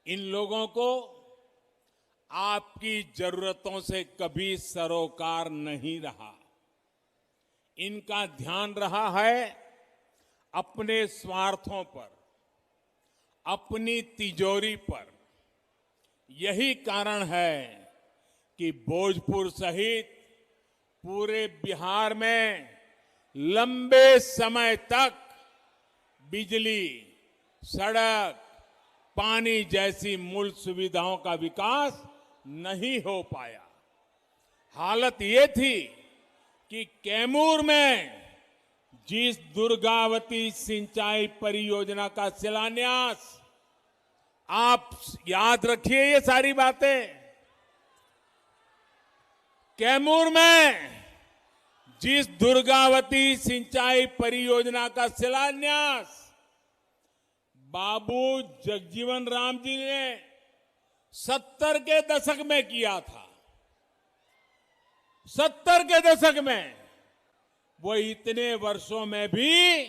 इन लोगों को आपकी जरूरतों से कभी सरोकार नहीं रहा। इनका ध्यान रहा है अपने स्वार्थों पर, अपनी तिजोरी पर। यही कारण है कि भोजपुर सहित पूरे बिहार में लंबे समय तक बिजली, सड़क, पानी जैसी मूल सुविधाओं का विकास नहीं हो पाया। हालत ये थी कि कैमूर में जिस दुर्गावती सिंचाई परियोजना का शिलान्यास, आप याद रखिए ये सारी बातें, कैमूर में जिस दुर्गावती सिंचाई परियोजना का शिलान्यास बाबू जगजीवन राम जी ने 70 के दशक में किया था, 70 के दशक में, वो इतने वर्षों में भी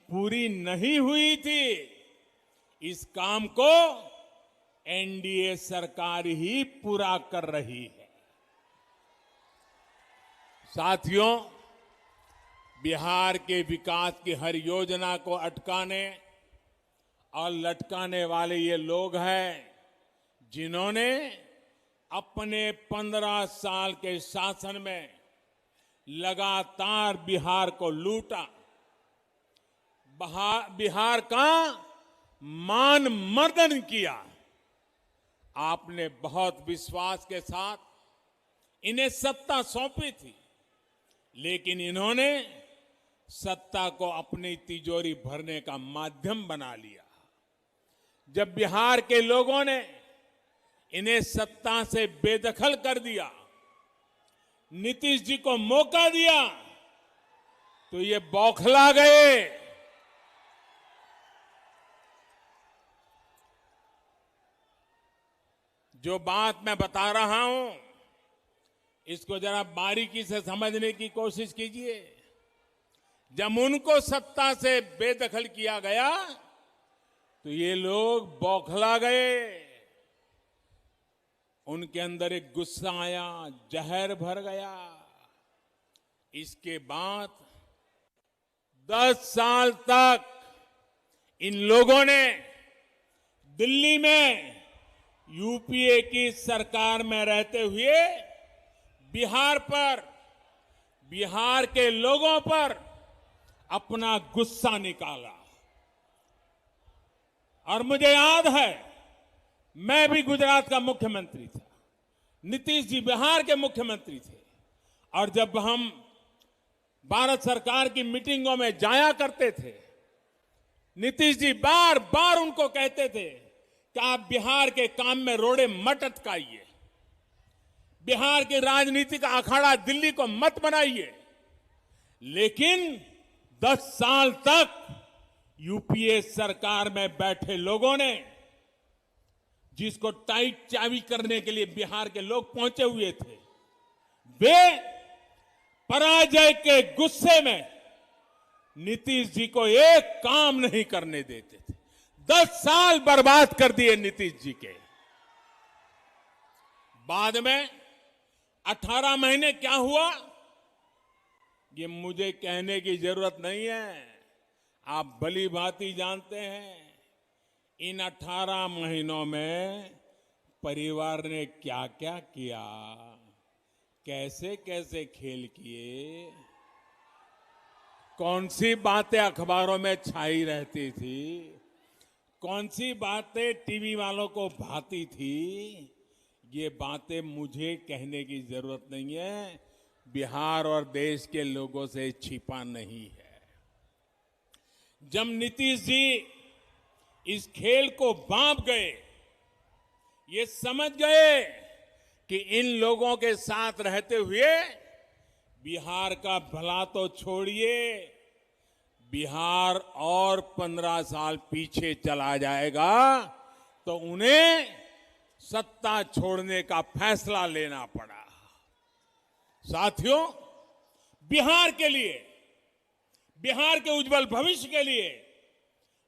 पूरी नहीं हुई थी। इस काम को एनडीए सरकार ही पूरा कर रही है। साथियों, बिहार के विकास की हर योजना को अटकाने और लटकाने वाले ये लोग हैं जिन्होंने अपने 15 साल के शासन में लगातार बिहार को लूटा, बिहार का मान मर्दन किया। आपने बहुत विश्वास के साथ इन्हें सत्ता सौंपी थी, लेकिन इन्होंने सत्ता को अपनी तिजोरी भरने का माध्यम बना लिया। जब बिहार के लोगों ने इन्हें सत्ता से बेदखल कर दिया, नीतीश जी को मौका दिया, तो ये बौखला गए। जो बात मैं बता रहा हूं, इसको जरा बारीकी से समझने की कोशिश कीजिए। जब उनको सत्ता से बेदखल किया गया तो ये लोग बौखला गए। उनके अंदर एक गुस्सा आया, जहर भर गया। इसके बाद 10 साल तक इन लोगों ने दिल्ली में यूपीए की सरकार में रहते हुए बिहार पर, बिहार के लोगों पर अपना गुस्सा निकाला। और मुझे याद है, मैं भी गुजरात का मुख्यमंत्री था, नीतीश जी बिहार के मुख्यमंत्री थे, और जब हम भारत सरकार की मीटिंगों में जाया करते थे, नीतीश जी बार बार उनको कहते थे कि आप बिहार के काम में रोड़े मत अटकाइए, बिहार की राजनीति का अखाड़ा दिल्ली को मत बनाइए। लेकिन 10 साल तक यूपीए सरकार में बैठे लोगों ने, जिसको टाइट चाबी करने के लिए बिहार के लोग पहुंचे हुए थे, वे पराजय के गुस्से में नीतीश जी को एक काम नहीं करने देते थे। 10 साल बर्बाद कर दिए नीतीश जी के। बाद में 18 महीने क्या हुआ, ये मुझे कहने की जरूरत नहीं है, आप भली भांति जानते हैं। इन 18 महीनों में परिवार ने क्या क्या किया, कैसे कैसे खेल किए, कौन सी बातें अखबारों में छाई रहती थी, कौन सी बातें टीवी वालों को भाती थी, ये बातें मुझे कहने की जरूरत नहीं है। बिहार और देश के लोगों से छिपा नहीं है। जब नीतीश जी इस खेल को भांप गए, ये समझ गए कि इन लोगों के साथ रहते हुए बिहार का भला तो छोड़िए, बिहार और 15 साल पीछे चला जाएगा, तो उन्हें सत्ता छोड़ने का फैसला लेना पड़ा। साथियों, बिहार के लिए, बिहार के उज्जवल भविष्य के लिए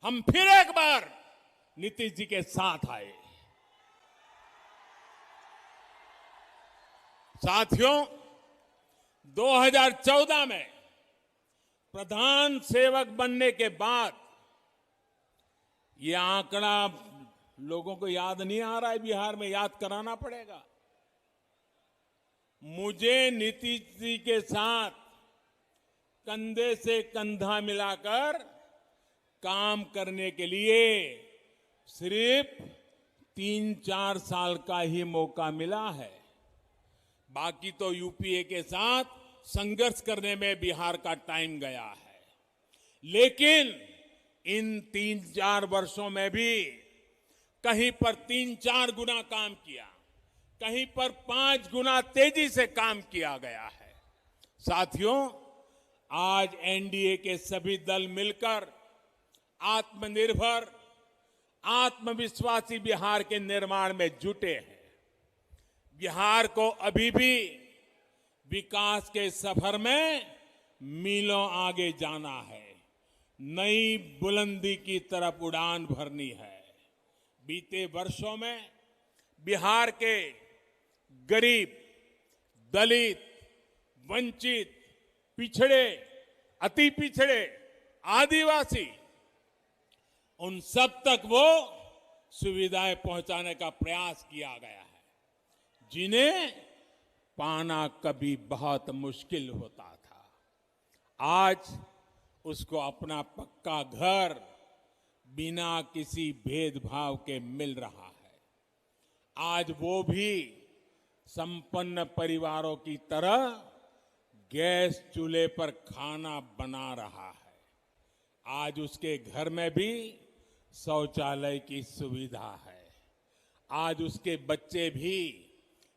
हम फिर एक बार नीतीश जी के साथ आए। साथियों, 2014 में प्रधान सेवक बनने के बाद ये आंकड़ा लोगों को याद नहीं आ रहा है, बिहार में याद कराना पड़ेगा। मुझे नीतीश जी के साथ कंधे से कंधा मिलाकर काम करने के लिए सिर्फ 3-4 साल का ही मौका मिला है। बाकी तो यूपीए के साथ संघर्ष करने में बिहार का टाइम गया है। लेकिन इन 3-4 वर्षों में भी कहीं पर 3-4 गुना काम किया, कहीं पर 5 गुना तेजी से काम किया गया है। साथियों, आज एनडीए के सभी दल मिलकर आत्मनिर्भर, आत्मविश्वासी बिहार के निर्माण में जुटे हैं। बिहार को अभी भी विकास के सफर में मीलों आगे जाना है, नई बुलंदी की तरफ उड़ान भरनी है। बीते वर्षों में बिहार के गरीब, दलित, वंचित, पिछड़े, अति पिछड़े, आदिवासी, उन सब तक वो सुविधाएं पहुंचाने का प्रयास किया गया है जिन्हें पाना कभी बहुत मुश्किल होता था। आज उसको अपना पक्का घर बिना किसी भेदभाव के मिल रहा है। आज वो भी संपन्न परिवारों की तरह गैस चूल्हे पर खाना बना रहा है। आज उसके घर में भी शौचालय की सुविधा है। आज उसके बच्चे भी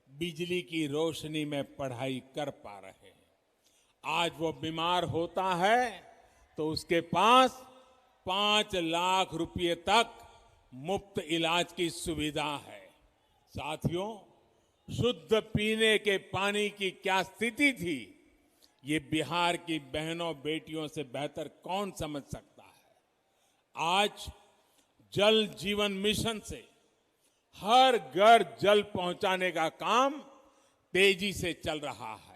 बिजली की रोशनी में पढ़ाई कर पा रहे हैं। आज वो बीमार होता है तो उसके पास 5 लाख रुपए तक मुफ्त इलाज की सुविधा है। साथियों, शुद्ध पीने के पानी की क्या स्थिति थी, ये बिहार की बहनों बेटियों से बेहतर कौन समझ सकता है। आज जल जीवन मिशन से हर घर जल पहुंचाने का काम तेजी से चल रहा है।